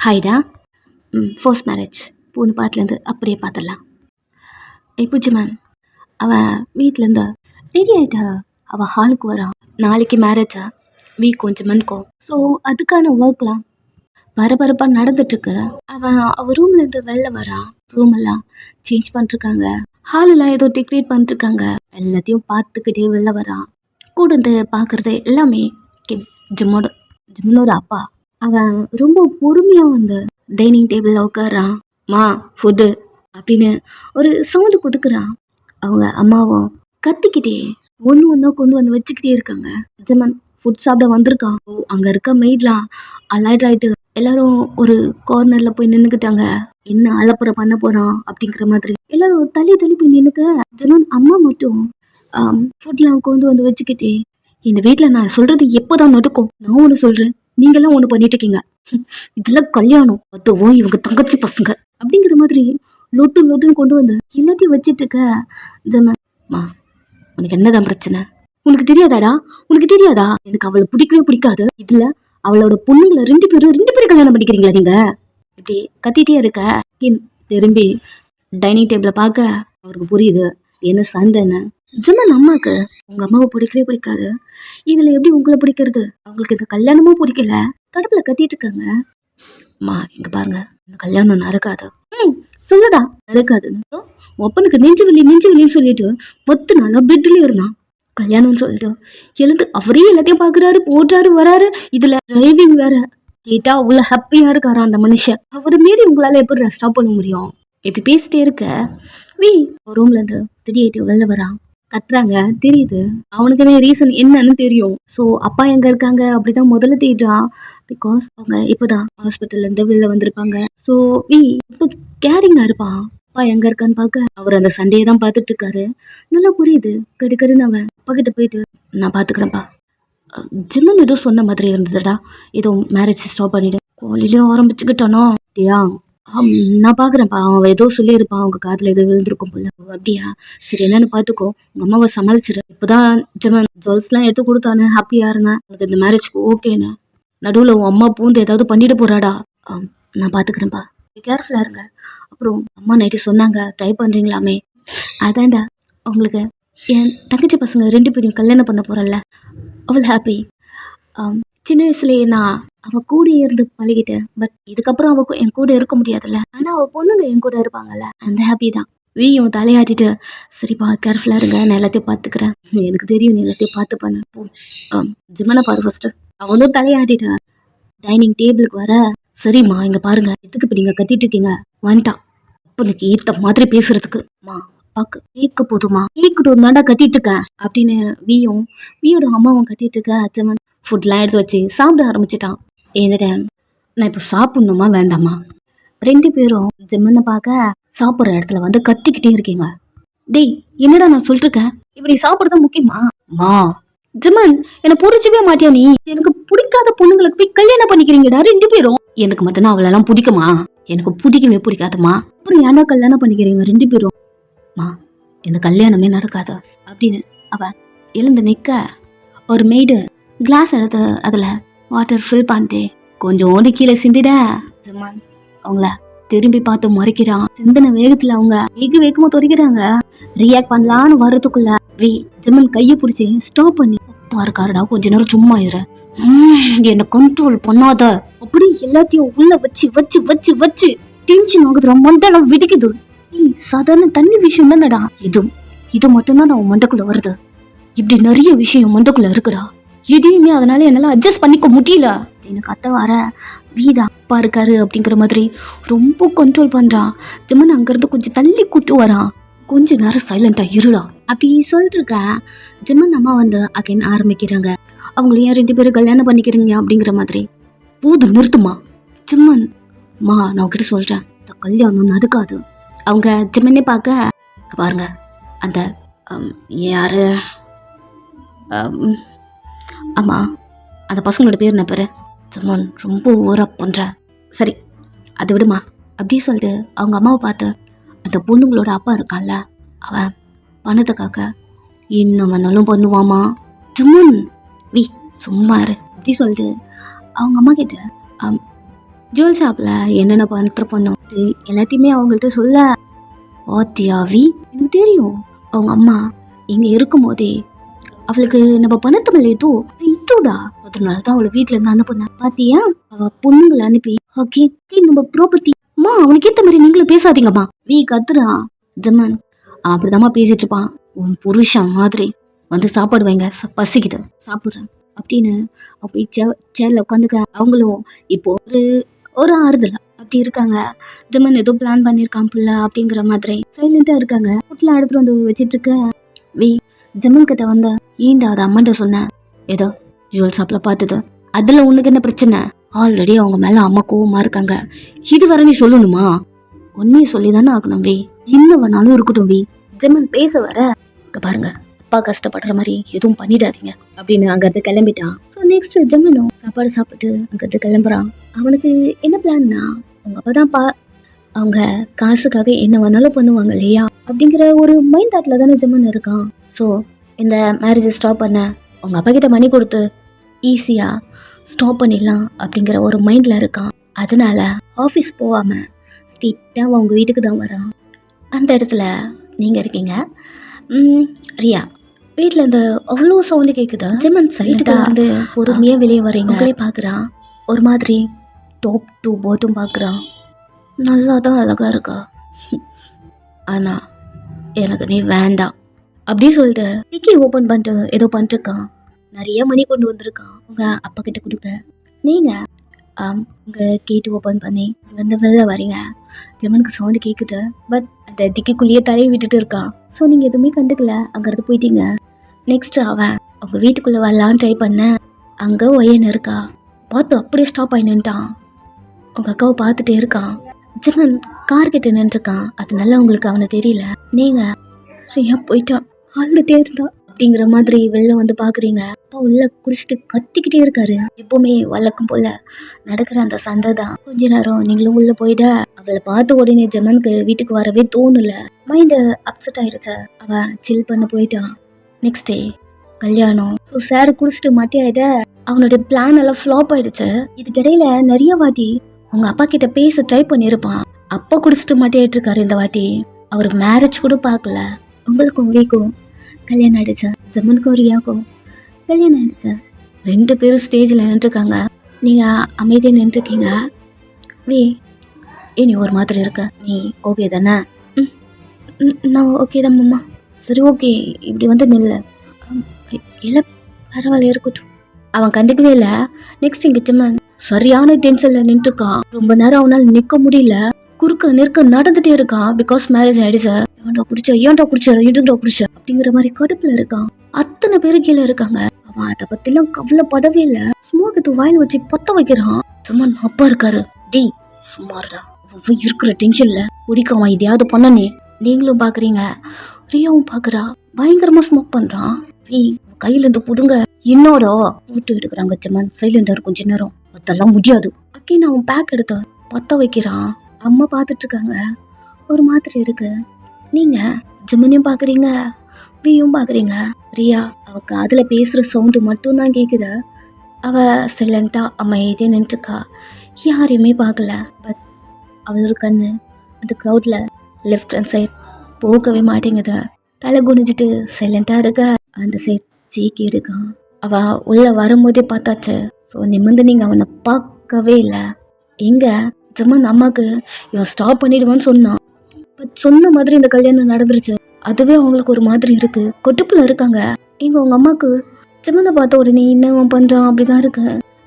ஹாய்டா. First marriage பூன்னு பாத்துலேருந்து அப்படியே பார்த்துடலாம். புஜ்ஜிமான் அவன் வீட்டிலேருந்து ரெடி ஆகிட்டா. அவள் ஹாலுக்கு வரான். நாளைக்கு மேரேஜா வீக் கொஞ்சம் மந்த்க்கும். ஸோ அதுக்கான ஒர்க்லாம் பரபரப்பாக நடந்துட்டுருக்கு. அவள் ரூம்லேருந்து வெளில வரான். ரூம் எல்லாம் சேஞ்ச் பண்ணிருக்காங்க. ஹாலெல்லாம் ஏதோ டெக்கரேட் பண்ணிருக்காங்க. எல்லாத்தையும் பார்த்துக்கிட்டே வெளில வரான். கூட இருந்து பார்க்குறது எல்லாமே கிம், ஜிம்மனோட அப்பா. அவன் ரொம்ப பொறுமையாக வந்து டைனிங் டேபிளில் உட்காரான். மா ஃபுட்டு அப்படின்னு ஒரு சவுண்டு கொடுக்குறான். அவங்க அம்மாவும் கத்திக்கிட்டே ஒன்று ஒன்றா கொண்டு வந்து வச்சுக்கிட்டே இருக்காங்க. ஜமன் ஃபுட் சாப்பிட வந்திருக்கான். அங்கே இருக்க மெய்ட்லாம் அலர்ட் ஆகிட்டு எல்லாரும் ஒரு கார்னரில் போய் நின்றுக்கிட்டாங்க. என்ன அலப்புற பண்ண போகிறான் அப்படிங்கிற மாதிரி எல்லாரும் தள்ளி போய் நின்றுக்க. ஜமன் அம்மா மட்டும் ஃபுட்லாம் கொண்டு வந்து வச்சுக்கிட்டே, இந்த வீட்டில் நான் சொல்கிறது எப்போதான் நடக்கும்? நான் ஒன்று சொல்கிறேன், நீங்களாம் ஒன்று பண்ணிட்டு இருக்கீங்க. இதெல்லாம் கல்யாணம் அதுவும் இவங்க தங்கச்சி பசங்க அப்படிங்கிற மாதிரி லொட்டுன்னு கொண்டு வந்து எல்லாத்தையும் வச்சிட்டு இருக்க. ஜமன் உனக்கு என்னதான் பிரச்சனை? உனக்கு தெரியாதாடா? உனக்கு தெரியாதா? எனக்கு அவளை பிடிக்கவே பிடிக்காது. இதுல அவளோட பொண்ணுங்களை ரெண்டு பேரும் கல்யாணம் பண்ணிக்கிறீங்களா நீங்க? இப்படி கத்திட்டே இருக்க. கிம் திரும்பி டைனிங் டேபிள பார்க்க அவருக்கு புரியுது என்ன சண்டைன்னு. ஜமன் அம்மாக்கு உங்க அம்மாவை பிடிக்கவே பிடிக்காது. இதுல எப்படி உங்களை பிடிக்கிறது? அவங்களுக்கு இந்த கல்யாணமும் பிடிக்கல. கடுப்புல கத்திட்டு இருக்காங்க. அம்மா இங்க பாருங்க, இந்த கல்யாணம் நடக்காது. சொல்லுடா நடக்காதுன்னு. ஒப்பனுக்கு நெஞ்சு வலின்னு சொல்லிட்டு 10 நாளா பெட்லயே இருந்தான். கல்யாணம்னு சொல்லிட்டு எழுந்து அவரே எல்லாத்தையும் பாக்குறாரு, போட்டாரு வராரு. இதுல டிரைவிங் வேற. கேட்டா அவ்வளவு ஹாப்பியா இருக்காரு அந்த மனுஷன். அவரு மீறி உங்களால எப்படி ஸ்டாப் பண்ண முடியும்? இப்படி பேசிட்டே இருக்க ரூம்ல இருந்து திடீர்னு வெளில வரான். கத்துறாங்க. தெரியுது அவனுக்குமே ரீசன் என்னன்னு தெரியும். ஸோ அப்பா எங்க இருக்காங்க அப்படிதான் முதல்ல தேடுறான். பிகாஸ் அவங்க இப்பதான் ஹாஸ்பிட்டல்ல இருந்து வெளில வந்திருப்பாங்க. ஸோ இப்போ கேரிங்கா இருப்பான். அப்பா எங்க இருக்கான்னு பார்க்க அவர் அந்த சண்டையை தான் பார்த்துட்டு இருக்காரு. நல்லா புரியுது. கருன்னு அவன் அப்பா கிட்ட போயிட்டு, நான் பாத்துக்கிறேன்ப்பா. ஜிம்மன் ஏதோ சொன்ன மாதிரி இருந்ததுடா, ஏதோ மேரேஜ் ஸ்டாப் பண்ணிடு கோழிலையும் ஆரம்பிச்சுக்கிட்டானோ. அப்படியா? நான் பாக்குறேன்ப்பா. அவன் ஏதோ சொல்லியிருப்பான், அவங்க காதுல ஏதோ விழுந்திருக்கும் போல. அப்படியா? சரி என்னன்னு பாத்துக்கோ, உங்க அம்மாவை சமாளிச்சிரு. இப்பதான் ஜிம்மன் ஜுவல்ஸ் எல்லாம் எடுத்து கொடுத்தானு ஹாப்பியா இருந்தேன். எனக்கு இந்த மேரேஜ்க்கு ஓகேன்னு. நடுவுல உன் அம்மா பூந்து ஏதாவது பண்ணிட்டு போறாடா. நான் பாத்துக்கிறேன்ப்பா, கேர்ஃபுல்லா இருங்க. அப்புறம் அம்மா நைட்டு சொன்னாங்க ட்ரை பண்றீங்களாமே. அதான்டா உங்களுக்கு என் தங்கச்சி பசங்க 2 பேரையும் கல்யாணம் பண்ண போறல, அவள் ஹாப்பி. சின்ன வயசுலயே நான் அவ கூட இருந்து பழகிட்டேன். பட் இதுக்கப்புறம் அவ என் கூட இருக்க முடியாதுல்ல. ஆனா அவ பொண்ணுங்க என் கூட இருப்பாங்கல்ல, அந்த ஹாப்பி தான். வீயும் தலையாட்டிட்டு, சரிப்பா கேர்ஃபுல்லா இருங்க, நான் எல்லாத்தையும் பாத்துக்கிறேன். எனக்கு தெரியும் நீ எல்லாத்தையும் பார்த்து பண்ண. ஜிம்மனை பாரு ஃபர்ஸ்ட். அவ வந்து தலையாட்டிட்டா. டைனிங் டேபிளுக்கு வர, சரிம்மா இங்க பாருங்க, எதுக்கு இப்ப நீங்க கத்திட்டு இருக்கீங்க? வந்துட்டான் அப்பனுக்கு ஏத்த மாதிரி பேசுறதுக்கு. அப்பாக்கு கேட்க போதுமா? கேட்கட்டும் தாண்டா கத்திட்டு இருக்கேன் அப்படின்னு வீயோட அம்மாவும் கத்திட்டு இருக்க. அச்சமன் ஃபுட்லாம் எடுத்து வச்சு சாப்பிட ஆரம்பிச்சிட்டான். இந்த டைம் நான் இப்போ சாப்பிடணுமா வேண்டாமா? 2 பேரும் ஜிம்மனை பார்க்க சாப்பிட்ற இடத்துல வந்து கத்திக்கிட்டே இருக்கீங்க. டேய் என்னடா நான் சொல்லிருக்கேன், இப்படி சாப்பிடுறது முக்கியமா? ஜிம்மன் என்ன புரிஞ்சுக்கவே மாட்டியா நீ? எனக்கு பிடிக்காத பொண்ணுங்களுக்கு போய் கல்யாணம் பண்ணிக்கிறீங்கடா 2 பேரும். எனக்கு மட்டும்தான் அவளெல்லாம் பிடிக்குமா? எனக்கு பிடிக்கவே பிடிக்காதுமா. அப்புறம் ஏன்னா கல்யாணம் பண்ணிக்கிறீங்க 2 பேரும்? இந்த கல்யாணமே நடக்காது அப்படின்னு அவன் எழுந்து நிக்க, ஒரு மெய்டு கிளாஸ் எடுத்து அதுல வாட்டர் ஃபில் பண்ணிட்டு கொஞ்சோண்டு கீழே சிந்திட ஜிம்மன் அவங்கள திரும்பி பார்த்து முறைக்கிறான். சிந்தன வேகத்துல அவங்க வேகமா துறைக்கிறாங்க. ரியாக்ட் பண்ணலான்னு வர்றதுக்குள்ள ஜிம்மன் கையை பிடிச்சி ஸ்டாப் பண்ணி, இருக்காருடா கொஞ்ச நேரம் சும்மா இரு, என்ன கண்ட்ரோல் பண்ணாத அப்படி எல்லாத்தையும் உள்ள வச்சு வச்சு வச்சு வச்சு டென்ஷன் ஆகுதுடா, மண்டலம் வெடிக்குது. சாதாரண தண்ணி விஷயம் தானடா இது மட்டும்தான் நான் மண்டக்குள்ள வருது. இப்படி நிறைய விஷயம் மண்டக்குள்ள இருக்குடா, எதையுமே அதனால என்னால அட்ஜஸ்ட் பண்ணிக்க முடியல அப்படின்னு கத்த வர. வீதா அப்பா இருக்காரு அப்படிங்கிற மாதிரி ரொம்ப கண்ட்ரோல் பண்றான். ஜிம்மன் அங்கிருந்து கொஞ்சம் தள்ளி கூட்டு வரான். கொஞ்ச நேரம் சைலண்டா இருடா அப்படி சொல்லிட்டு இருக்க. ஜிம்மன் அம்மா வந்து அகைன் ஆரம்பிக்கிறாங்க. அவங்களையும் 2 பேரும் கல்யாணம் பண்ணிக்கிறீங்க அப்படிங்கிற மாதிரி. போது நிறுத்துமா ஜிம்மன். நான் உங்ககிட்ட சொல்றேன், இந்த கல்யாணம் நடக்காது. அவங்க ஜிம்மனே பார்க்க, பாருங்க அந்த யாரு, ஆமா அந்த பசங்களோட பேர் என்ன பேரு? ஜிம்மன் ரொம்ப ஓவரா பண்ற. சரி அதை விடுமா அப்படி சொல்லிட்டு அவங்க அம்மாவை பார்த்து, அந்த பொண்ணுங்களோட அப்பா இருக்கான்ல, அவன் பணத்துக்காக இன்னும் வேணாலும் பண்ணுவாமா. ஜிம்மன் சும்மா இரு அப்படி சொல்லிட்டு அவங்க அம்மா கிட்ட, ஜுவல் ஷாப்பில் என்னென்ன பண்ணுற பண்ணோம் இது எல்லாத்தையுமே அவங்கள்ட்ட சொல்ல ஆத்தியாவி எனக்கு தெரியும் அவங்க அம்மா இங்கே இருக்கும் போதே அவளுக்கு நம்ம பணத்து மேலே இதுடா அதனால தான் அவளை வீட்டில் இருந்து அனுப்புனா பாத்தியா அவ பொண்ணுங்களை அனுப்பி ஓகே நம்ம ப்ராப்பர்ட்டி அம்மா அவனுக்கு ஏற்ற மாதிரி நீங்களும் பேசாதீங்கம்மா வீ கத்துறான் ஜமன் அப்படிதாம்மா பேசிட்டு இருப்பான் உன் புருஷன் மாதிரி வந்து சாப்பாடு வைங்க பசிக்குது சாப்பிட்றேன் அப்படின்னு போய் சேர்ல உட்காந்துக்க அவங்களும் இப்போ ஒரு ஆறுதல் அப்படி இருக்காங்க. ஜமன் ஏதோ பிளான் பண்ணியிருக்கான் புள்ள அப்படிங்கிற மாதிரி சைலண்டா இருக்காங்க. வீட்டில் அடுத்து வந்து வச்சிட்டு இருக்க வி ஜமன் கிட்ட வந்த ஏண்டா அது அம்மாட்ட சொன்னேன் ஏதோ ஜுவல் ஷாப்ல பார்த்தது அதுல உனக்கு என்ன பிரச்சனை ஆல்ரெடி அவங்க மேல அம்மா கோவமா இருக்காங்க இதுவரை நீ சொல்லணுமா உண்மையை சொல்லிதானே ஆகணும் வி என்ன வேணாலும் இருக்கட்டும் வி ஜமன் பேச வர பாருங்க அப்பா கஷ்டப்படுற மாதிரி எதுவும் பண்ணிடாதீங்க அப்படின்னு அங்கிருந்து கிளம்பிட்டான். ஸோ நெக்ஸ்ட் ஜமனும் சாப்பாடு சாப்பிட்டு அங்கிருந்து கிளம்புறான். அவனுக்கு என்ன பிளான்னா அவங்க அப்பதான் அவங்க காசுக்காக என்ன வேணாலும் பண்ணுவாங்க இல்லையா அப்படிங்கிற ஒரு மைண்ட் தாட்ல தானே ஜமன் இருக்கான். ஸோ இந்த மேரேஜை ஸ்டாப் பண்ண அவங்க அப்பா கிட்ட மணி கொடுத்து ஈஸியா ஸ்டாப் பண்ணிடலாம் அப்படிங்கிற ஒரு மைண்ட்ல இருக்கான். அதனால ஆஃபீஸ் போகாம ஸ்ட்ரிக்டா அவங்க வீட்டுக்கு தான் வரான். அந்த இடத்துல நீங்க இருக்கீங்க ரியா வீட்டில் இந்த அவ்வளோ சவுண்டு கேட்குதா ஜெமன் சைலண்டா வந்து பொறுமையா வெளியே வரீங்க உங்களே பார்க்குறான். ஒரு மாதிரி டாப் டு பாட்டம் பார்க்குறான். நல்லா தான் அழகா இருக்கா ஆனா எனக்கு நீ வேண்டாம் அப்படி சொல்லிட்டு டிக்கி ஓப்பன் பண்ணிட்டு ஏதோ பண்ணிருக்கான். நிறைய மணி கொண்டு வந்திருக்கான் உங்க அப்பா கிட்ட கொடுக்க. நீங்க உங்க கேட்டு ஓப்பன் பண்ணி வந்து வெளில வரீங்க. ஜெமனுக்கு சவுண்டு கேட்குது. பட் அந்த டிக்கிக்குள்ளேயே தலையை விட்டுட்டு இருக்கான். ஸோ நீங்க எதுவுமே கண்டுக்கல அங்கிருந்து போயிட்டீங்க. நெக்ஸ்ட் அவன் அவங்க வீட்டுக்குள்ள வரலான்னு ட்ரை பண்ண அங்க ஒயன் இருக்கா பார்த்து அப்படியே ஸ்டாப் ஆகி நின்ட்டான். உங்க அக்காவை பார்த்துட்டே இருக்கான். ஜெமன் கார் கிட்ட நின்றுருக்கான். அதனால உங்களுக்கு அவனை தெரியல. நீங்க ரியா போயிட்டான் அழுதுட்டே இருந்தா அப்படிங்கிற மாதிரி வெளில வந்து பாக்குறீங்க. அப்பா உள்ள குடிச்சிட்டு கத்திக்கிட்டே இருக்காரு. எப்பவுமே வழக்கம் போல நடக்கிற அந்த சண்டை தான். கொஞ்ச நேரம் நீங்களும் உள்ள போயிட அவளை பார்த்த உடனே ஜெமனுக்கு வீட்டுக்கு வரவே தோணல. மைண்ட் அப்செட் ஆயிடுச்சு. அவ சில் பண்ண போயிட்டான். நெக்ஸ்ட் டே கல்யாணம். ஸோ சார் குடிச்சிட்டு மாட்டியாயிட அவனுடைய பிளான் எல்லாம் ஃப்ளாப் ஆயிடுச்சு. இதுக்கிடையில நிறைய வாட்டி உங்க அப்பா கிட்ட பேச ட்ரை பண்ணிருப்பான். அப்பா குடிச்சிட்டு மாட்டியாயிட்டு இருக்காரு. இந்த வாட்டி அவர் மேரேஜ் கூட பார்க்கல. உங்களுக்கும் வீக்கும் கல்யாணம் ஆயிடுச்சு. ஜெமனுக்கும் ரியாக்கும் கல்யாணம் ஆயிடுச்சு. 2 பேரும் ஸ்டேஜில் நின்றுருக்காங்க. நீங்க அமைதியாக நின்றுருக்கீங்க. வே நீ ஒரு மாதிரி இருக்க. நீ ஓகே தானே? நான் ஓகே தான் மாமா. சரி ஓகே இப்படி வந்து நில்ல. இல்லை பரவாயில்ல இருக்கட்டும். அவன் கண்டுக்கவே இல்லை. நெக்ஸ்ட் இங்கே ஜெமன் சரியான டென்ஷன்ல நின்றுருக்கான். ரொம்ப நேரம் அவனால் நிற்க முடியல. குறுக்க நெருக்க நடந்துட்டே இருக்கான். பிகாஸ் மேரேஜ் ஆயிடுச்சு. ஏன்டா குடிச்ச அப்படிங்கிற மாதிரி கடுப்புல இருக்கான். அத்தனை பேரு கீழே இருக்காங்க. அவன் அதை பத்திலாம் கவலைப்படவே இல்லை. ஸ்மோக் எடுத்து வாயில வச்சு பத்த வைக்கிறான். ஜெமன் அப்பா இருக்காரு. டி சும்மாருடா இருக்கிற டென்ஷன்ல குடிக்க அவன் இதையாவது பண்ணனே. நீங்களும் பாக்குறீங்க. ரியாவும் பாக்குறா. பயங்கரமா ஸ்மோக் பண்றான். கையில இருந்து புடுங்க என்னோட போட்டோ எடுக்கிறாங்க. ஜெமன் சைலண்டா இருக்கும் கொஞ்ச நேரம். அதெல்லாம் முடியாது அப்படின்னு அவன் பேக் எடுத்து பத்த வைக்கிறான். அம்மா பார்த்துட்டு இருக்காங்க. ஒரு மாதிரி இருக்கு. நீங்க ஜெமனையும் பாக்குறீங்க வியும் பாக்குறீங்க. ரியா அவ காதுல பேசுற சவுண்டு மட்டும் தான் கேக்குது. அவ சைலண்டா அமைதியா நின்றுக்கா. யாரையுமே பார்க்கல. பட் அவளோட கண்ணு அந்த க்ரௌட்ல லெஃப்ட் ஹேண்ட் சைட் போகவே மாட்டேங்குது. தலை குனிஞ்சிட்டு சைலண்டா இருக்க. அந்த சைட் சீக்கி இருக்கான். அவ உள்ள வரும்போதே பார்த்தாச்சு. ஸோ நிமிர்ந்து நீங்க அவனை பார்க்கவே இல்லை. எங்க ஜெமன் அம்மாக்கு இவன் ஸ்டாப் பண்ணிடுவான்னு சொன்னான். பட் சொன்ன மாதிரி இந்த கல்யாணம் நடந்துருச்சு. அதுவே அவங்களுக்கு ஒரு மாதிரி இருக்கு. கொட்டுப்புல இருக்காங்க. எங்க உங்க அம்மாக்கு ஜெமனை பார்த்த உடனே என்ன பண்றான் அப்படிதான் இருக்கு.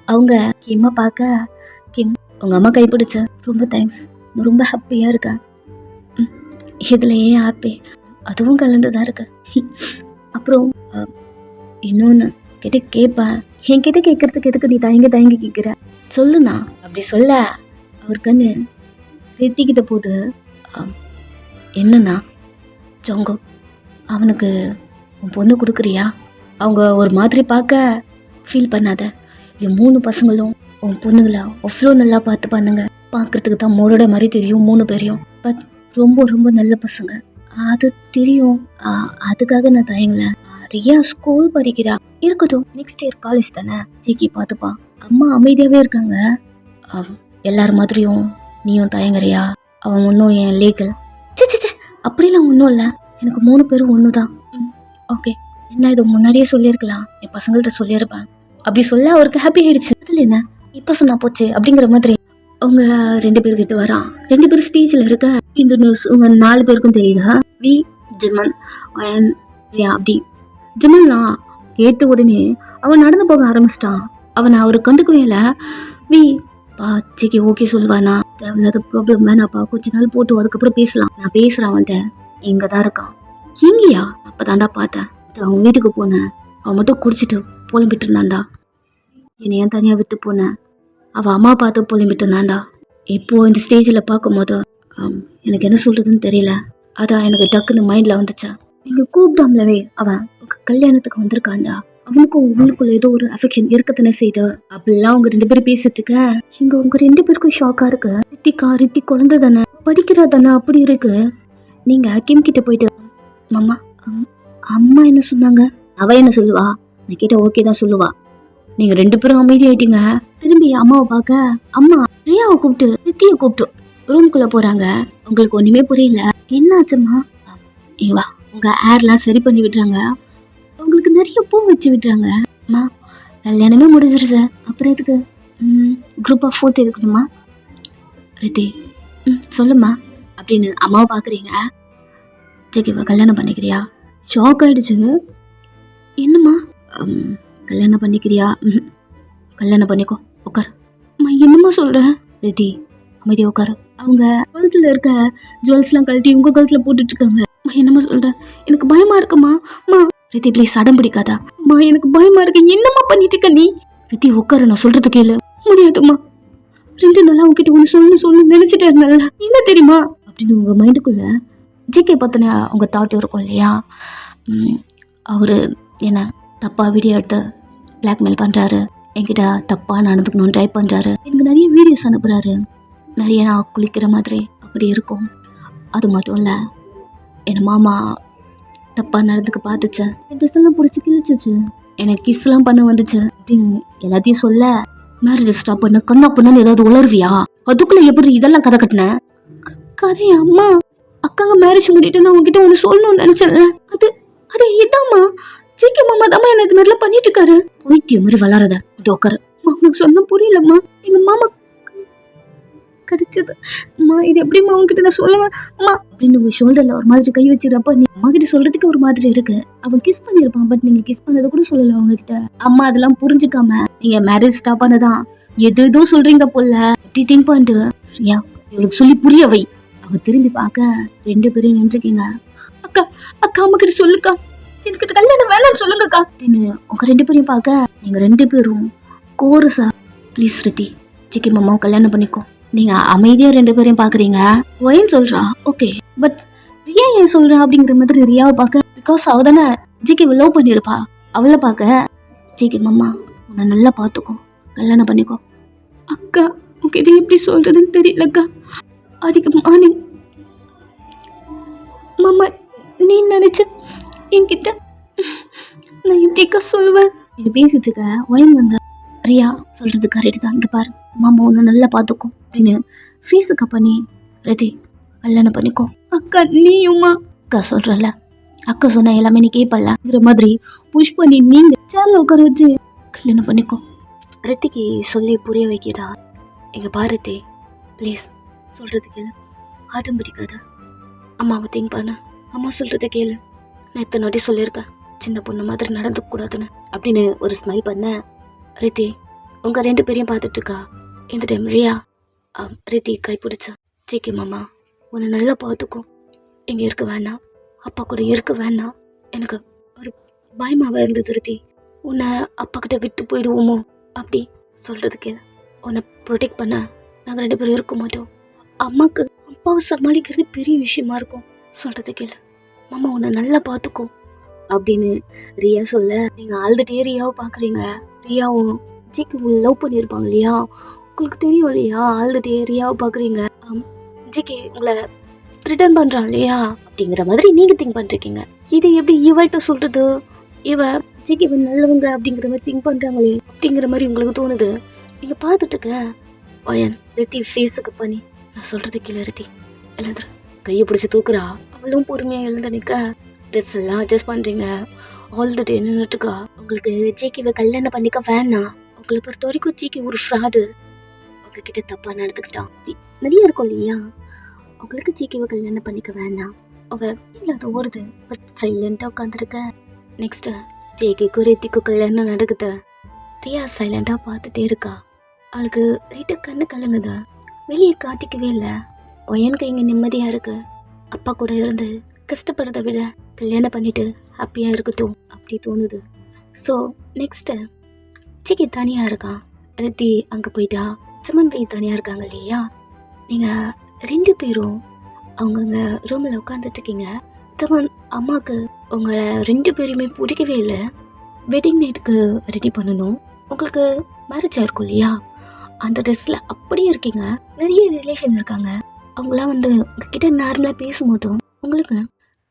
அவங்க கிம்மா பார்க்க கிம் உங்க அம்மா கைப்பிடிச்சு ரொம்ப தேங்க்ஸ். நான் ரொம்ப ஹாப்பியா இருக்கேன். இதுல ஏன் ஹாப்பி அதுவும் கலந்துதான் இருக்கு. அப்புறம் இன்னொன்னு கிட்ட கேட்பேன். என்கிட்ட கேட்கறதுக்கு எதுக்கு நீ தயங்கி கேட்குற சொல்லுண்ணா அப்படி சொல்ல அவர் கண்ணு ரெத்திக்கிட்ட போது என்னன்னா ஜோங்கோ அவனுக்கு உன் பொண்ணு கொடுக்குறியா? அவங்க ஒரு மாதிரி பார்க்க ஃபீல் பண்ணாத. என் 3 பசங்களும் உன் பொண்ணுங்களை அவ்வளோ நல்லா பார்த்து பண்ணுங்க. பார்க்கறதுக்கு தான் மோரோட மாதிரி தெரியும் 3 பேரையும். பட் ரொம்ப ரொம்ப நல்ல பசங்க அது தெரியும். அதுக்காக நான் தயங்கல. ரியா ஸ்கூல் படிக்கிறா. இருக்கட்டும் நெக்ஸ்ட் இயர் காலேஜ் தானே ஜிக்கி பார்த்துப்பான். அம்மா அமைதியாவே இருக்காங்க. எல்லார் மாதிரியும் நீயும் தயங்குறியா? அவன் ஒன்றும் என் லீகல். சே அப்படிலாம் ஒன்றும் இல்லை, எனக்கு 3 பேரும் ஒன்று தான். ஓகே, என்ன இது முன்னாடியே சொல்லியிருக்கலாம், என் பசங்கள்கிட்ட சொல்லியிருப்பேன். அப்படி சொல்ல அவருக்கு ஹாப்பி ஆயிடுச்சு. அதில் என்ன இப்போ சொன்னா போச்சு அப்படிங்கிற மாதிரி அவங்க 2 பேர்கிட்ட வரான். 2 பேரும் ஸ்டேஜில் இருக்க. இந்த நியூஸ் உங்க 4 பேருக்கும் தெரியுதா? வி, ஜிமன், அப்படி. ஜிமன்லாம் கேட்ட உடனே அவன் நடந்து போக ஆரம்பிச்சிட்டான். அவனை அவரு கண்டுக்கவே இல்லை. வி பாச்சிக்கு ஓகே சொல்லுவானா? தேவையில்லாத ப்ராப்ளம் வேணாப்பா, கொஞ்ச நாள் போட்டு அதுக்கப்புறம் பேசலாம். நான் பேசுறேன், அவன்கிட்ட இங்க தான் இருக்கான். எங்கயா? அப்பதான்டா பார்த்தேன். அவன் வீட்டுக்கு போனேன், அவன் மட்டும் குடிச்சிட்டு புலம்பிட்டு இருந்தான்டா. என்னை ஏன் தனியா விட்டு போனேன், அவள் அம்மா பார்த்து புலம்பிட்டு இருந்தான்டா. இப்போ இந்த ஸ்டேஜில் பார்க்கும்போது எனக்கு என்ன சொல்றதுன்னு தெரியல. அதான் எனக்கு டக்குன்னு மைண்ட்ல வந்துச்சா. நீங்க கூப்பிடாமலவே அவன் உங்க கல்யாணத்துக்கு வந்திருக்கான்டா. அவனுக்கும் உங்களுக்குள்ள ஏதோ ஒரு அஃபெக்ஷன் இருக்கத்தானே செய்து. அப்படிலாம் அவங்க 2 பேரும் பேசிட்டு இருக்க இங்க உங்க 2 பேருக்கும் ஷாக்கா இருக்கு. ரித்தி குழந்தை தானே, படிக்கிறா தானே, அப்படி இருக்கு. நீங்க கிம் கிட்ட போயிட்டு மாமா அம்மா என்ன சொன்னாங்க? அவ என்ன சொல்லுவா? நான் கேட்ட ஓகே தான் சொல்லுவா. நீங்க 2 பேரும் அமைதி ஆயிட்டீங்க. திரும்பி அம்மாவை பார்க்க அம்மா ரியாவை கூப்பிட்டு ரித்தியை கூப்பிட்டு ரூம்குள்ள போறாங்க. உங்களுக்கு ஒண்ணுமே புரியல. என்ன ஆச்சுமா? இவா உங்க ஹேர்லாம் சரி பண்ணி விடுறாங்க, உங்களுக்கு நிறைய பூ வச்சு விடுறாங்க. அம்மா கல்யாணமே முடிஞ்சிருச்சு, அப்புறம் எதுக்கு குரூப் ஆஃப் ஃபோட்டோ எடுக்கணுமா? ரித்தி சொல்லுமா அப்படின்னு அம்மாவை பார்க்குறீங்க. ஜெகிவா கல்யாணம் பண்ணிக்கிறியா? ஷாக் ஆயிடுச்சு. என்னம்மா கல்யாணம் பண்ணிக்கிறியா? கல்யாணம் பண்ணிக்கோ, உட்கார். அம்மா என்னம்மா சொல்கிறேன்? ரித்தி அமைதியாக உட்காரு. அவங்க கழுத்தில் இருக்க ஜுவல்ஸ்லாம் கழட்டி உங்க கழுத்தில் போட்டுட்டு இருக்காங்க. என்னம்மா சொல்கிறேன்? எனக்கு பயமா இருக்குமா? அம்மா ரித்தி ப்ளீஸ் அடம் பிடிக்காதா? அம்மா எனக்கு பயமா இருக்கு. என்னம்மா பண்ணிட்டு இருக்க நீ? ரித்தி உட்காரு, நான் சொல்றது கேளு. முடியாதும்மா, 2 நாளா உங்ககிட்ட ஒன்று சொல்லு நினைச்சிட்டேன். நல்லா என்ன தெரியுமா அப்படின்னு உங்க மைண்டுக்குள்ள ஜேகே பத்தின உங்க தாட் இருக்கும் இல்லையா? அவரு என்ன தப்பா வீடியோ எடுத்து பிளாக்மெயில் பண்றாரு, என்கிட்ட தப்பா நடந்துக்கணும்னு ட்ரை பண்றாரு, எனக்கு நிறைய வீடியோஸ் அனுப்புறாரு, நிறைய நான் குளிக்கிற மாதிரி அப்படி இருக்கும். அது மட்டும் இல்லை, என் மாமா தப்பா நடந்துக்க பார்த்துச்சு, என் ட்ரெஸ் எல்லாம் பிடிச்சி கிழிச்சிச்சு, எனக்கு கிஸ்லாம் பண்ண வந்துச்சு அப்படின்னு எல்லாத்தையும் சொல்ல, மேரேஜ் ஸ்டாப் பண்ண கண்ணா பண்ணு ஏதாவது உளர்வியா? அதுக்குள்ள எப்படி இதெல்லாம் கதை கட்டின கதையா? அம்மா அக்காங்க மேரேஜ் முடிட்டு நான் உங்ககிட்ட ஒன்று சொல்லணும்னு நினைச்சேன்ல, அது இதாம்மா. ஜேகே மாமா தாம்மா என்ன இது மாதிரிலாம் பண்ணிட்டு இருக்காரு. போயிட்டு மாதிரி வளரத இது உட்காரு. உனக்கு சொன்ன புரியலம்மா, எங்க மாமா கிடைச்சது. அம்மா இது எப்படிம்மா உங்ககிட்ட நான் சொல்லுவேன் அம்மா அப்படின்னு உங்க ஷோல்டர்ல ஒரு மாதிரி கை வச்சிருப்ப நீ அம்மா கிட்ட சொல்றதுக்கு ஒரு மாதிரி இருக்கு. அவன் கிஸ் பண்ணிருப்பான், பட் நீங்க கிஸ் பண்ணதை கூட சொல்லல அவங்க கிட்ட. அம்மா அதெல்லாம் புரிஞ்சுக்காம நீங்க மேரேஜ் ஸ்டாப் பண்ணதான் எதோ சொல்றீங்க போல. எப்படி திங்க் பண்ணிட்டு இவளுக்கு சொல்லி புரிய வை. அவ திரும்பி பார்க்க 2 பேரும் நின்றுக்கீங்க. அக்கா அம்மா கிட்ட சொல்லுக்கா, எனக்கு கல்யாணம் வேலைன்னு சொல்லுங்கக்கா அப்படின்னு உங்க 2 பேரையும் பார்க்க நீங்க 2 பேரும் கோரஸா ப்ளீஸ் ரித்தி ஜேகே மாமாவை கல்யாணம் பண்ணிக்கோ. நீங்க அமைதியா 2 பேரையும் பாக்குறீங்க. ஒயன் சொல்றா ஓகே, பட் ரியா ஏன் சொல்றா அப்படிங்கிற மாதிரி ரியாவை பார்க்க, பிகாஸ் அவ தானே ஜேகே லவ் பண்ணிருப்பா. அவளை பார்க்க ஜேகே மாமா உன்னை நல்லா பார்த்துக்கோ, கல்யாணம் பண்ணிக்கோ. அக்கா உங்ககிட்ட எப்படி சொல்றதுன்னு தெரியலக்கா. அதுக்கு மாமா நீ நினைச்ச என்கிட்ட நான் எப்படிக்கா சொல்லுவேன்? நீங்க பேசிட்டு இருக்க ஒயன் வந்த ரியா சொல்றது கரெக்ட் தான். இங்க பாரு மாமா உன்னை நல்லா பார்த்துக்கும் அப்படின்னு ஃபேஸுக்கா பண்ணி ரதி கல்யாணம் பண்ணிக்கோ. அக்கா நீயுமா? அக்கா சொல்றல, அக்கா சொன்ன எல்லாமே நீ கேட்பலங்கிற மாதிரி புஷ் பண்ணி நீங்க சேர்ல உட்கார வச்சு கல்யாணம் பண்ணிக்கோ. ரத்திக்கு சொல்லி புரிய வைக்கிறா. இங்க பாரு ரத்தி ப்ளீஸ் சொல்றது கேளு, ஆட்டம் பிடிக்காத. அம்மாவை திங்க் பண்ண, அம்மா சொல்றதை கேளு. நான் எத்தனை வாட்டி சொல்லியிருக்கேன் சின்ன பொண்ணு மாதிரி நடந்துக்க கூடாதுன்னு அப்படின்னு ஒரு ஸ்மைல் பண்ண. ரித்தி உங்க 2 பேரையும் பார்த்துட்டு இருக்கா. இந்த டைம் ரியா ரித்தி கைப்பிடிச்சா. ஜேகே மாமா உன்னை நல்லா பார்த்துக்கும், இங்க இருக்க வேணாம், அப்பா கூட இருக்க வேணாம். எனக்கு ஒரு பயமாவே இருந்தது ரித்தி, உன்னை அப்பா கிட்ட விட்டு போயிடுவோமோ அப்படி சொல்றது கேளு. உன்னை ப்ரொடெக்ட் பண்ண நாங்கள் 2 பேரும் இருக்க மாட்டோம். அம்மாவுக்கு அப்பாவை சமாளிக்கிறது பெரிய விஷயமா இருக்கும், சொல்றது கேளு. மாமா உன்னை நல்லா பார்த்துக்கும் அப்படின்னு ரியா சொல்ல, நீங்க ஆல்ரெடி ரியாவை பாக்குறீங்க. ரியாவும் ஜேகே லவ் பண்ணியிருப்பாங்க இல்லையா, உங்களுக்கு தெரியும் இல்லையா, ஆல்ரெடி ரியாவை பாக்குறீங்க. ஜேகே உங்களை ரிட்டர்ன் பண்றான் இல்லையா அப்படிங்கிற மாதிரி நீங்க திங்க் பண்றீங்க. இது எப்படி இவள்கிட்ட சொல்றது? இவ ஜேகே நல்லவங்க அப்படிங்கிற மாதிரி திங்க் பண்றாங்களே அப்படிங்கிற மாதிரி உங்களுக்கு தோணுது. நீங்க பார்த்துட்டு இருக்க ஒயன் ரித்தி ஃபேஸுக்கு பண்ணி, நான் சொல்றது கீழே ரித்தி எழுந்துரு. கையை பிடிச்சி தூக்குறா. அவளும் பொறுமையாக எழுந்து நிற்க, ட்ரெஸ் எல்லாம் அட்ஜஸ்ட் பண்ணுறீங்க. ஆல் த டே நின்றுட்டுக்கா. உங்களுக்கு ஜிகிவை கல்யாணம் பண்ணிக்க வேணாம். உங்களை பொறுத்த வரைக்கும் ஜிகி ஒரு ஃப்ராடு. உங்ககிட்ட தப்பா நடந்துக்கிட்டான் நிறைய இருக்கும் இல்லையா. உங்களுக்கு ஜிகிவை கல்யாணம் பண்ணிக்க வேணாம். அவ இல்லாத ஓடுது. பட் சைலண்டா உட்காந்துருக்க. நெக்ஸ்ட் ஜிகிக்கும் ரித்திக்கும் கல்யாணம் நடக்குது. ரியா சைலண்டா பார்த்துட்டே இருக்கா. அவளுக்கு லைட்டா கண்ணு கலங்குதா. வெளியே காட்டிக்கவே இல்லை. ஒயனுக்கு இங்க நிம்மதியா இருக்கு. அப்பா கூட இருந்து கஷ்டப்படுறத விட கல்யாணம் பண்ணிட்டு ஹாப்பியா இருக்கட்டும் அப்படி தோணுது. ஸோ நெக்ஸ்ட் ஜிகி தனியா இருக்கான். ரித்தி அங்க போயிட்டா. சுமன் வி தனியா இருக்காங்க இல்லையா. நீங்க 2 பேரும் அவங்கவுங்க ரூம்ல உட்காந்துட்டு இருக்கீங்க. சுமன் அம்மாவுக்கு உங்களை 2 பேரையுமே பிடிக்கவே இல்லை. வெட்டிங் நைட்டுக்கு ரெடி பண்ணணும். உங்களுக்கு மேரேஜ் ஆயிருக்கும் இல்லையா. அந்த ட்ரெஸ்ல அப்படியே இருக்கீங்க. நிறைய ரிலேஷன் இருக்காங்க. அவங்களாம் உங்ககிட்ட நார்மலா பேசும்போதும் உங்களுக்கு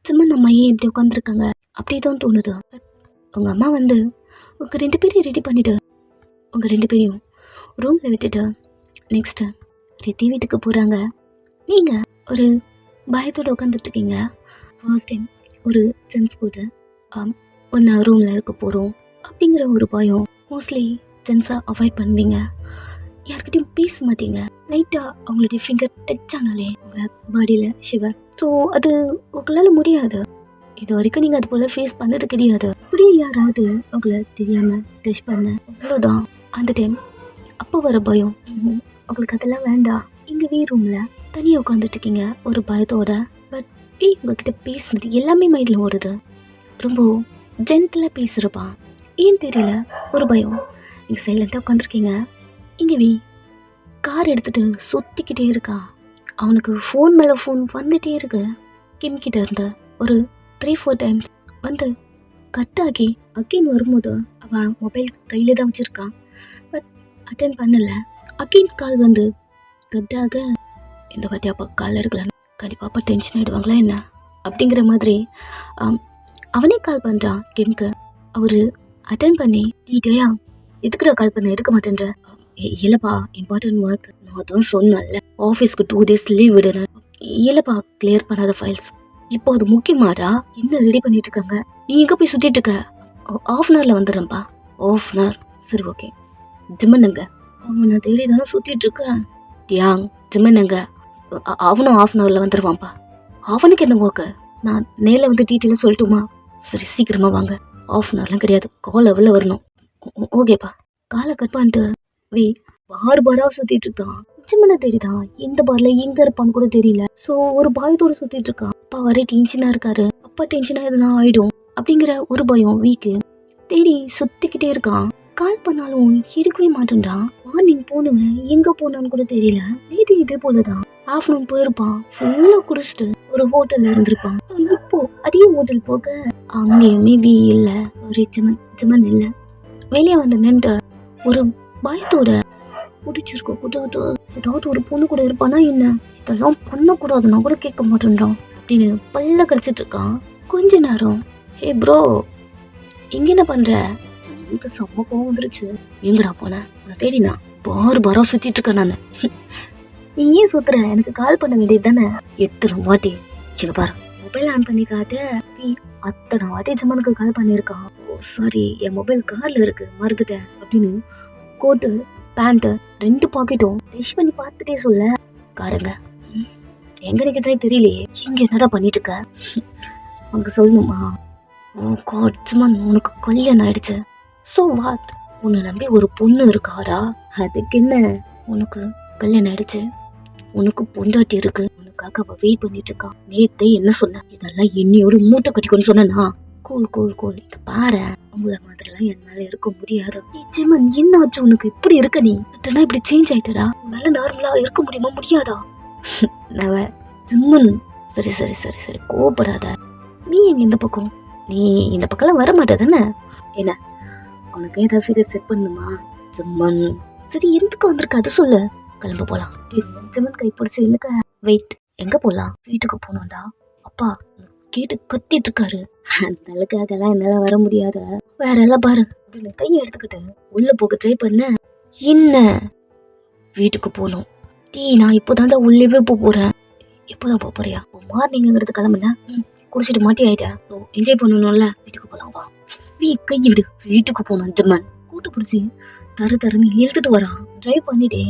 சுமன் அம்மா ஏன் இப்படி உட்காந்துருக்காங்க அப்படிதான் தோணுது. உங்க அம்மா உங்க 2 பேரையும் ரெடி பண்ணிட்டு உங்க 2 பேரையும் ரூம்ல விட்டுட்டு நெக்ஸ்ட் ரித்தி வீட்டுக்கு போறாங்க. நீங்க ஒரு பயத்தோட உட்காந்துட்டு இருக்கீங்க. ஃபர்ஸ்ட் டைம் ஒரு ஜென்ஸ் கூட ஒன்று ரூம்ல இருக்க போறோம் அப்படிங்கிற ஒரு பயம். மோஸ்ட்லி ஜென்ஸா அவாய்ட் பண்ணுவீங்க. யார்கிட்டையும் பேச மாட்டீங்க. லைட்டா அவங்களுடைய ஃபிங்கர் டச் ஆனாலே உங்க பாடியில ஷிவர். ஸோ அது உங்களால முடியாது. இது வரைக்கும் நீங்க அது போல ஃபேஸ் பண்ணது கிடையாது. அப்படியே யாராவது உங்களை தெரியாம டச் பண்ண அவ்வளோதான். அந்த டைம் அப்போ வர பயம். உங்களுக்கு அதெல்லாம் வேண்டாம். இங்க ரூம்ல தனியா உட்காந்துட்டு இருக்கீங்க ஒரு பயத்தோட. பட் உங்ககிட்ட பேசுனது எல்லாமே மைண்ட்ல ஓடுது. ரொம்ப ஜென்டலா பேசுறப்பா. ஏன் தெரியல ஒரு பயம். நீங்க சைலண்டா உட்காந்துருக்கீங்க. இங்க கார் எடுத்துட்டு சுத்திக்கிட்டே இருக்கா. அவனுக்கு ஃபோன் மேல ஃபோன் வந்துட்டே இருக்கு. கிம் கிட்ட இருந்து ஒரு 3-4 டைம்ஸ் கட் ஆகி அகெயின் வரும்போது அவன் மொபைல் கையில தான் வச்சிருக்கான். பட் அட்டென்ட் பண்ணல. அகெயின் கால் கட் ஆக, இந்த வாட்டி அப்பா கால் எடுக்கலன்னு கண்டிப்பா அப்பா டென்ஷன் ஆயிடுவாங்களா என்ன அப்படிங்கிற மாதிரி அவனே கால் பண்றான் கிம்க்கு. அவரு அட்டென்ட் பண்ணி டீட்டெயிலா எதுக்குடா கால் பண்ண எடுக்க மாட்டேன்ற. இல்லப்பா இம்பார்ட்டன்ட் ஒர்க். நான் தான் சொன்னேன்ல ஆஃபீஸ்க்கு 2 days லீவ் விடுறேன். இல்லப்பா கிளியர் பண்ணாத ஃபைல்ஸ். இப்போ அது முக்கியமாடா. என்ன ரெடி பண்ணிட்டு இருக்காங்க. நீ எங்க போய் சுத்திட்டு இருக்க. 1/2 hourல வந்துடுறேன்ப்பா. 1/2 hour சரி ஓகே. ஜிம்மனுங்க அவனை தேடி தானே சுத்திட்டு இருக்க. டியாங் ஜிம்மனுங்க அவனும் 1/2 hourல வந்துடுவான்ப்பா. அவனுக்கு என்ன ஒர்க்கு. நான் நேரில் டீட்டெயிலும் சொல்லட்டுமா. சரி சீக்கிரமா வாங்க. 1/2 hourலாம் கிடையாது. கால் லெவலில் வரணும். ஓகேப்பா. காலை கட் பண்ணிட்டு பாரா சுத்திட்டு இருக்கான். ஜிம்மனை தேடிதான் இந்த பார்ல எங்க இருப்பான்னு கூட தெரியல. சோ ஒரு பயத்தோட சுத்திட்டு இருக்கான். அப்பா வர டென்ஷனா இருக்காரு. அப்பா டென்ஷனா எதுனா ஆயிடும் அப்படிங்கிற ஒரு பயம் வீக்கு. தேடி சுத்திக்கிட்டே இருக்கான். கால் பண்ணாலும் எடுக்கவே மாட்டேன்றான். மார்னிங் போனவன் எங்க போனான்னு கூட தெரியல. நேற்று இதே போலதான் ஆஃப்டர்நூன் போயிருப்பான். ஃபுல்லா குடிச்சிட்டு ஒரு ஹோட்டல்ல இருந்திருப்பான். இப்போ அதே ஹோட்டல் போக அங்கேயுமே இல்ல. ஒரு ஜிம்மன் இல்ல. வெளியே நின்று ஒரு பயத்தோட பிடிச்சிருக்கோம் கூடாது. ஏதாவது ஒரு பொண்ணு கூட இருப்பானா என்ன. இதெல்லாம் பண்ணக்கூடாதுன்னா கூட கேட்க மாட்டேன்றான் அப்படின்னு பல்ல கடிச்சிட்டு இருக்கான். கொஞ்ச நேரம் ஹே ப்ரோ இங்க என்ன பண்ற. செம்ம கோவம் வந்துருச்சு. எங்கடா போன. உன்னை தேடினா பாரா சுத்திட்டு இருக்கேன் நானு. நீ ஏன் சுத்துற. எனக்கு கால் பண்ண வேண்டியது தானே. எத்தனை வாட்டி இங்க பாரு மொபைல் ஆன் பண்ணி காட்ட. அத்தனை வாட்டி ஜம்மனுக்கு கால் பண்ணியிருக்கான். ஓ சாரி என் மொபைல் கார்ல இருக்கு மறந்துட்டேன் அப்படின்னு கோட்டு பேண்ட் 2 பாக்கெட்டும் டெஸ்ட் பண்ணி பார்த்துட்டே சொல்ல. காருங்க எங்க நிக்கிறதே தெரியலையே. இங்க என்னடா பண்ணிட்டு இருக்க. உனக்கு சொல்லணுமா. ஓ காட் ஜிம்மன் உனக்கு கல்யாணம் ஆயிடுச்சு. So what. உன்னை நம்பி ஒரு பொண்ணு இருக்காடா. அதுக்கு என்ன. உனக்கு கல்யாணம் ஆயிடுச்சு. உனக்கு பொண்டாட்டி இருக்கு. உனக்காக அவ வெயிட் பண்ணிட்டு இருக்கா. நேத்தே என்ன சொன்ன. இதெல்லாம் என்னையோட மூட்டை கட்டிக்கொண்டு சொன்னா. Cool cool cool. இங்க பாரு உங்களை மாதிரிலாம் என்னால இருக்க முடியாது. ஜிம்மன் என்ன ஆச்சு உனக்கு இப்படி இருக்க. நீ இப்படி சேஞ்ச் ஆயிட்டடா. உன்னால நார்மலா இருக்க முடியுமா முடியாதா. ஜிம்மன் சரி சரி சரி சரி கோபப்படாத. நீ எங்க இந்த பக்கம். நீ இந்த பக்கம் வர மாட்டேதானே. என்ன உனக்கு ஏதாவது ஃபிகர் செட் பண்ணுமா. ஜிம்மன் சரி எதுக்கு வந்திருக்க அது சொல்லு. கிளம்ப போலாம். ஜிம்மன் கை பிடிச்சி இல்லக்க. வெயிட் எங்க போலாம். வீட்டுக்கு போனோம்டா. அப்பா கேட்டு கத்திட்டு இருக்காரு. அந்த அளவுக்காகலாம் என்னால வர முடியாத. வேற எல்லாம் பாரு அப்படின்னு கையை எடுத்துக்கிட்டு உள்ள போக ட்ரை பண்ண. என்ன வீட்டுக்கு போகணும். நான் இப்போதான் உள்ளேவே போறேன். எப்போதான் போறியா? மார்னிங்கிறது கிளம்புன. குடிச்சிட்டு மாட்டி ஆயிட்டேன். என்ஜாய் பண்ணணும்ல. வீட்டுக்கு போலாம் வா. கை விடு. வீட்டுக்கு போகணும். ஜம்மன் கூட்டு பிடிச்சி தருன்னு இழுத்துட்டு வரான். டிரைவ் பண்ணிட்டே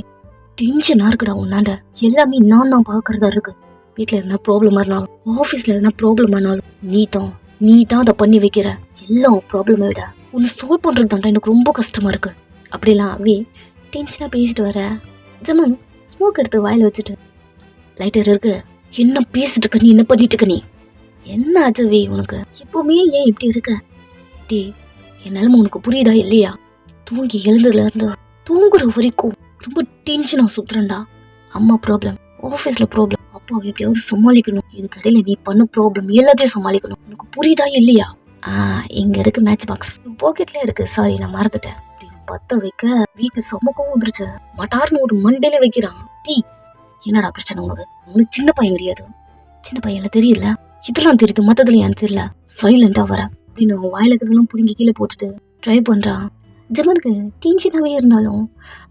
டென்ஷனா இருக்குடா. உன்னாண்ட எல்லாமே நான் தான் பாக்குறதா இருக்கு. வீட்டுல எதனா ப்ராப்ளமா இருந்தாலும், ஆபீஸ்ல எதனா ப்ராப்ளம் ஆனாலும் நீ தான் அதை பண்ணி வைக்கிற. எல்லா ப்ராப்ளமை விட உன்னை சால்வ் பண்றது தான்டா எனக்கு ரொம்ப கஷ்டமா இருக்கு. அப்படிலாம் டென்ஷனா பேசிட்டு வர. ஜமன் ஸ்மோக் எடுத்து வாயில வச்சுட்டு, லைட்டர் இருக்கு. என்ன பேசிட்டு இருக்க நீ? என்ன பண்ணிட்டு இருக்க நீ? என்ன ஆச்சு உனக்கு? எப்பவுமே ஏன் இப்படி இருக்க? என் நிலைமை உனக்கு புரியுதா இல்லையா? தூங்கி எழுந்ததுல இருந்து தூங்குற வரைக்கும் ரொம்ப டென்ஷனா சுத்துறேன்டா. அம்மா ப்ராப்ளம், ஆபீஸ்ல ப்ராப்ளம், அப்பாவை எப்படியாவது சமாளிக்கணும். இதுக்கு இடையில நீ பண்ண ப்ராப்ளம் எல்லாத்தையும் சமாளிக்கணும். உனக்கு புரியுதா இல்லையா? இங்க இருக்கு மேட்ச் பாக்ஸ், பாக்கெட்ல இருக்கு. சாரி, நான் மறந்துட்டேன். பத்த வைக்க வீக்கு சமக்கவும் வந்துருச்சு. மட்டார்னு ஒரு மண்டையில வைக்கிறான். என்னடா பிரச்சனை உனக்கு? உங்களுக்கு சின்ன பையன் கிடையாது. சின்ன பையன்ல தெரியல, இதெல்லாம் தெரியுது, மத்ததுல ஏன் தெரியல. சைலண்டா வர அப்படின்னு வாயில இருக்கிறதெல்லாம் புடுங்கி கீழே போட்டுட்டு ட்ரை பண்றான். ஜமனுக்கு டென்ஷனாவே இருந்தாலும்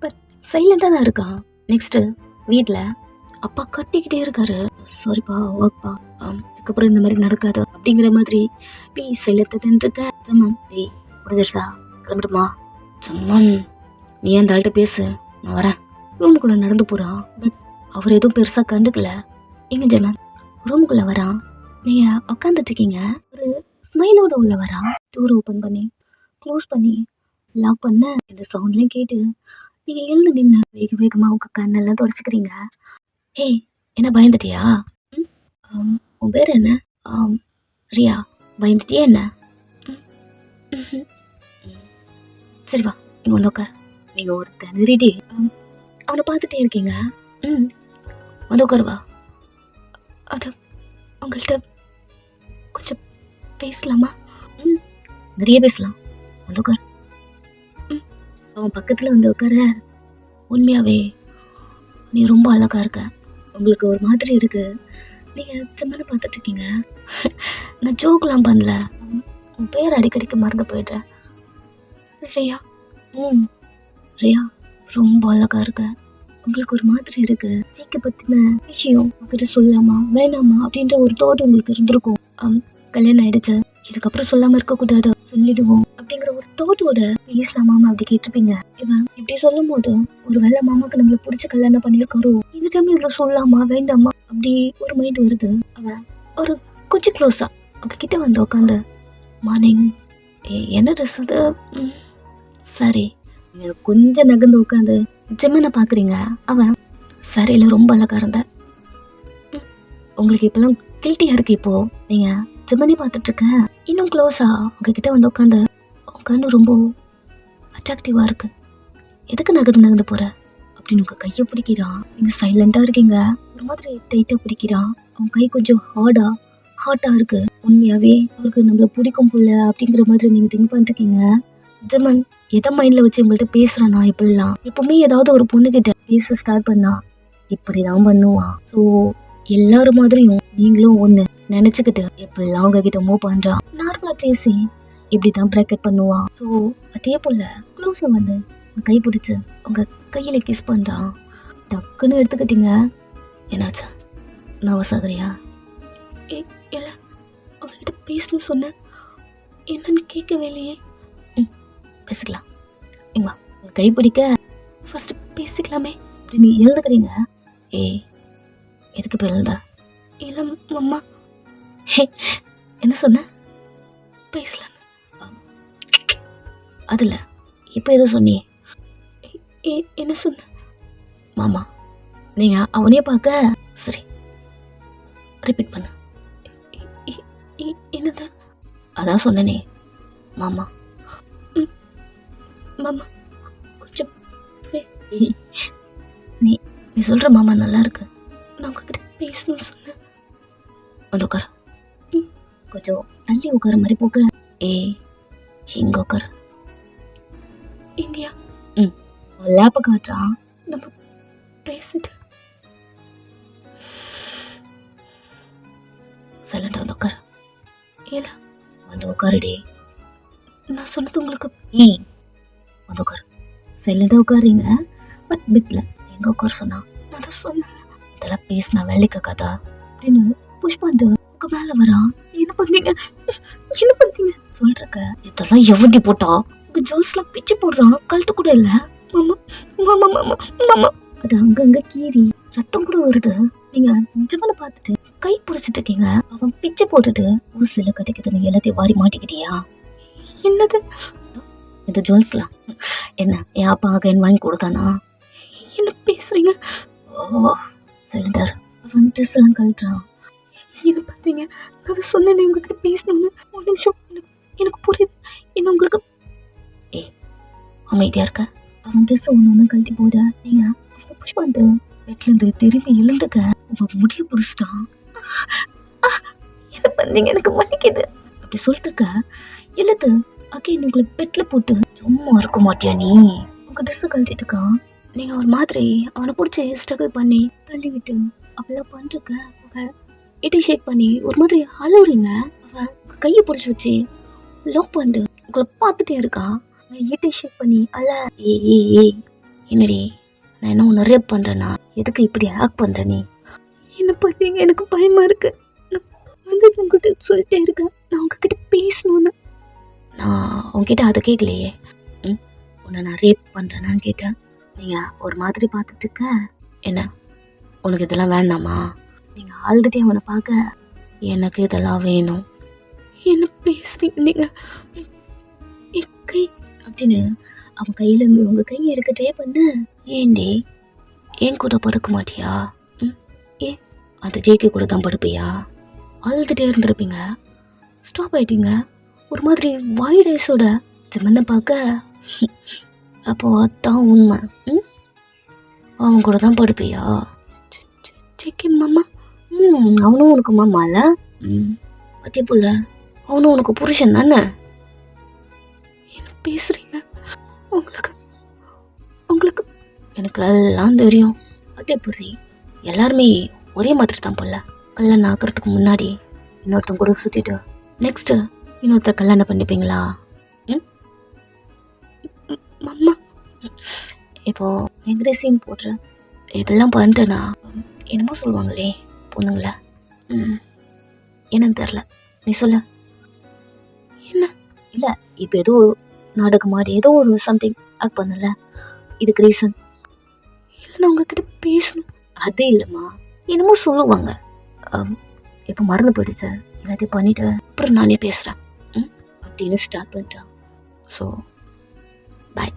பட் சைலண்டா தான் இருக்கான். நெக்ஸ்ட் வீட்டுல அப்பா கத்திக்கிட்டே இருக்காரு. சாரிப்பா, ஒர்க்பா, இதுக்கப்புறம் இந்த மாதிரி நடக்காது அப்படிங்கிற மாதிரி சைலண்டா நின்றுக்க. ஜமன் முடிஞ்சிருச்சா, கிளம்பிடுமா? ஜமன் நீ அந்த ஆள்கிட்ட பேசு, நான் வரேன். ரூமுக்குள்ள நடந்து போறான். பட் அவர் எதுவும் பெருசா கண்டுக்கல. எங்க ஜமன் ரூமுக்குள்ள வரான். நீங்க உட்காந்துட்டு இருக்கீங்க. ஒரு ஸ்மைலோட உள்ள வரான். டோர் ஓபன் பண்ணி க்ளோஸ் பண்ணி லாக் பண்ண இந்த சவுண்ட்லையும் கேட்டு நீங்க எழுந்து நின்று வேகமா உங்க கண்ணெல்லாம் தொடச்சுக்கிறீங்க. என்ன பயந்துட்டியா? உன் பேர் என்ன? ரியா. பயந்துட்டியா என்ன? சரி வா, இங்க வந்து உட்கார். நீங்க ஒரு திணறிட்டே அவனை பார்த்துட்டே இருக்கீங்க. வந்து உட்காருவா. அது உங்கள்கிட்ட கொஞ்சம் பேசலாமா? நிறைய பேசலாம். வந்து உட்கார். அவன் பக்கத்துல வந்து உட்கார. உண்மையாவே நீ ரொம்ப அழகா இருக்க. உங்களுக்கு ஒரு மாதிரி இருக்கு. நீங்க சும்மா பார்த்துட்டு இருக்கீங்க. நான் ஜோக்லாம் பண்ணல. உன் பேர் அடிக்கடிக்கு மறந்து போயிடுறேன். ரியா. ரியா ரொம்ப அழகா இருக்க. உங்களுக்கு ஒரு மாதிரி இருக்கு. சீக்க பத்தின விஷயம் உங்ககிட்ட சொல்லாமா வேணாமா அப்படின்ற ஒரு தோடு உங்களுக்கு இருந்திருக்கும். கல்யாணம் ஆயிடுச்சு, இதுக்கப்புறம் சொல்லாம இருக்க கூடாது, சொல்லிடுவோம் அப்படிங்கிற ஒரு தோட்டோட பேசலாமா அப்படி கேட்டிருப்பீங்க. இவன் இப்படி சொல்லும் போது ஒரு வேளை மாமாக்கு நம்மள பிடிச்ச கல்யாணம் பண்ணிருக்காரோ, இந்த டைம்ல இதுல சொல்லாமா வேண்டாமா அப்படி ஒரு மைண்ட் வருது. அவன் ஒரு கொஞ்சம் க்ளோஸா அவங்க கிட்ட வந்து உட்காந்து, மார்னிங் என்ன ட்ரெஸ் அது? சரி. கொஞ்சம் நகர்ந்து உட்காந்து ஜிம்மனை பாக்குறீங்க. அவன் சரியில்ல, ரொம்ப அழகா இருந்த. உங்களுக்கு இப்பெல்லாம் கில்ட்டியா இருக்கு. இப்போ நீங்க ஜிம்மனே பார்த்துட்டு இருக்க. இன்னும் க்ளோஸா உங்ககிட்ட வந்து உட்காந்து ரொம்ப அட்ராக்டிவா இருக்கு. எதுக்கு நகர்ந்து போற அப்படின்னு உங்க கையை பிடிக்கிறான். நீங்க சைலண்டா இருக்கீங்க. ஒரு மாதிரி டைட்டா பிடிக்கிறான். அவன் கை கொஞ்சம் ஹாட்டா இருக்கு. உண்மையாவே அவருக்கு நம்மள பிடிக்கும் போல அப்படிங்கிற மாதிரி நீங்க திங்க் பண்ணிருக்கீங்க. ஜமன் எதை மைண்ட்ல வச்சு உங்கள்கிட்ட பேசுறானா? இப்படிலாம் எப்பவுமே ஏதாவது ஒரு பொண்ணு கிட்ட பேச ஸ்டார்ட் பண்ணா இப்படிதான் பண்ணுவான். ஸோ எல்லாரும் மாதிரியும் நீங்களும் ஒண்ணு நினைச்சுக்கிட்டு எப்பெல்லாம் உங்ககிட்ட மூவ் பண்றான். நார்மலா பேசி இப்படிதான் பிரேக்கெட் பண்ணுவான். ஸோ அதே போல க்ளோஸா வந்து கை பிடிச்சு உங்க கையில கிஸ் பண்றான். டக்குன்னு எடுத்துக்கிட்டீங்க. என்னாச்சு, நர்வஸ் ஆகுறியா? இல்ல, உங்ககிட்ட பேசணும்னு சொன்னேன், என்னன்னு கேட்கவே இல்லையே. பேசிக்கலாம், இங்க கை பிடிக்க ஃபர்ஸ்ட் பேசிக்கலாமே அப்படின்னு எழுதுக்கிறீங்க. எதுக்கு இப்போ எழுந்தா? இல்லை அம்மா. என்ன சொன்ன? பேசலாம். அதில் இப்போ எதோ சொன்னியே, என்ன சொன்ன? மாமா. நீங்கள் அவனையே பார்க்க. சரி, ரிப்பீட் பண்ண. என்னது? அதான் சொன்னனே மாமா. மாமா கொஞ்சம் நீ சொல்ற மாமா நல்லா இருக்கு. நான் உங்ககிட்ட பேசணும்னு சொன்னேன். வந்து உட்கார. கொஞ்சம் தள்ளி உட்கார மாதிரி போக. இங்க உட்கார. இங்கயா? லேப்ப காட்டுறான். நம்ம பேசிட்டு சைலண்டா வந்து உட்கார. ஏல வந்து உட்காருடி. நான் சொன்னது உங்களுக்கு வந்து உட்காரு. சைலண்டா உட்காருங்க. பட் பிட்ல அங்கே உட்கார சொன்னா. நான் தான் சொன்னேன், இதெல்லாம் பேசினா வேலைக்கு கதை அப்படின்னு. புஷ்பா அந்த உங்க மேல வரா. என்ன பண்ணீங்க, என்ன பண்ணீங்க சொல்றக்க. இதெல்லாம் எவட்டி போட்டா உங்க ஜுவல்ஸ்லாம் பிச்சு போடுறான், கழுத்து கூட இல்ல. மாமா மாமா மாமா மாமா, அது அங்கங்க கீறி ரத்தம் கூட வருது. நீங்க ஜிம்மனை பார்த்துட்டு கை பிடிச்சிட்டு இருக்கீங்க, அவன் பிச்சு போட்டுட்டு ஊசில கிடைக்குதுன்னு எல்லாத்தையும் வாரி மாட்டிக்கிட்டியா? என்னது இந்த ஜுவல்ஸ்லாம் என்ன என் அப்பா அகைன் வாங்கி கொடுத்தானா? என்ன பேசுறீங்க? ஓ சிலிண்டர், அவன் ட்ரெஸ் எல்லாம் கழட்டுறான். என்ன பண்றீங்க? நான் சொன்னேன் உங்ககிட்ட பேசணும்னு. ஒரு நிமிஷம், எனக்கு புரியுது. என்ன உங்களுக்கு அமைதியா இருக்க. அவன் ட்ரெஸ் ஒன்று கழட்டி போட நீங்க புஷ்பா அந்த பெட்ல இருந்து திரும்பி எழுந்துக்க உங்க முடிய புடிச்சிட்டான். என்ன பண்ணீங்க, எனக்கு வலிக்குது அப்படி சொல்லிட்டு இருக்க. எழுத்து அகைன் உங்களை பெட்ல போட்டு சும்மா இருக்க மாட்டியா நீ? உங்க ட்ரெஸ் கழட்டிட்டு இருக்கான். நீங்க ஒரு மாதிரி அவனை பிடிச்சி ஸ்ட்ரகிள் பண்ணி தள்ளி விட்டு அப்பெல்லாம் பண்ணிருக்க. இட்டி ஷேக் பண்ணி ஒரு மாதிரி அழுவுறீங்க. அவன் கையை பிடிச்சி வச்சு லாக் பண்ணிட்டு உங்களை பார்த்துட்டே இருக்கான். இட்டி ஷேக் பண்ணி அல்ல. ஏய் என்னடி, நான் என்ன உன்னை ரேப் பண்றேனா? எதுக்கு இப்படி ஆக்ட் பண்ற நீ? என்ன பண்ணீங்க, எனக்கு பயமா இருக்கு. நான் வந்து உங்ககிட்ட சொல்லிட்டே இருக்கேன், நான் உங்ககிட்ட பேசணும்னு. நான் உங்ககிட்ட அதை கேட்கலையே. உன்னை நான் ரேப் பண்றேனான்னு கேட்டேன். நீங்க ஒரு மாதிரி பார்த்துட்டு இருக்க. என்ன உனக்கு இதெல்லாம் வேண்டாமா? நீங்க ஆல்ரெடி அவனை பார்க்க எனக்கு இதெல்லாம் வேணும். என்ன பேசுறீங்க நீங்க? கை அப்படின்னு அவன் கையில இருந்து உங்க கையை எடுக்கட்டே பண்ண. ஏண்டி ஏன் கூட படுக்க மாட்டியா? ஏன் அந்த ஜேகே கூட தான் படுப்பியா? அழுதுட்டே இருந்திருப்பீங்க, ஸ்டாப் ஆயிட்டீங்க. ஒரு மாதிரி வைட் ஐஸோட ஜிம்மனை பார்க்க. அப்போ அதான் உண்மை. அவன் கூட தான் படுப்பியா? ஜேகே மாமா? அவனும் உனக்கு மாமால? பத்திய புள்ள, அவனும் உனக்கு புருஷன் தானே? என்ன பேசுறீங்க? உங்களுக்கு உங்களுக்கு எனக்கு எல்லாம் தெரியும். அதே புரி எல்லாருமே ஒரே மாதிரி தான் போல. கல்யாணம் ஆகிறதுக்கு முன்னாடி இன்னொருத்தன் கூட சுத்திட்டு நெக்ஸ்ட் இன்னொருத்தர் கல்யாணம் பண்ணிப்பீங்களா? அம்மா இப்போ எங்கிட்ட சீன் போடுற இதெல்லாம் பண்ணிட்டேனா என்னமோ சொல்லுவாங்களே பொண்ணுங்கள, என்னன்னு தெரில, நீ சொல்ல. என்ன இல்லை, இப்போ ஏதோ நாடகம் மாதிரி ஏதோ ஒரு சம்திங் ஆக்ட் பண்ணல, இதுக்கு ரீசன் இல்லை. நான் உங்ககிட்ட பேசணும். அதே இல்லைம்மா, என்னமோ சொல்லுவாங்க. இப்போ மறந்து போயிடுச்சு, எல்லாத்தையும் பண்ணிட்டு அப்புறம் நானே பேசுகிறேன் அப்படின்னு ஸ்டார்ட் பண்ணிட்டேன். So bye.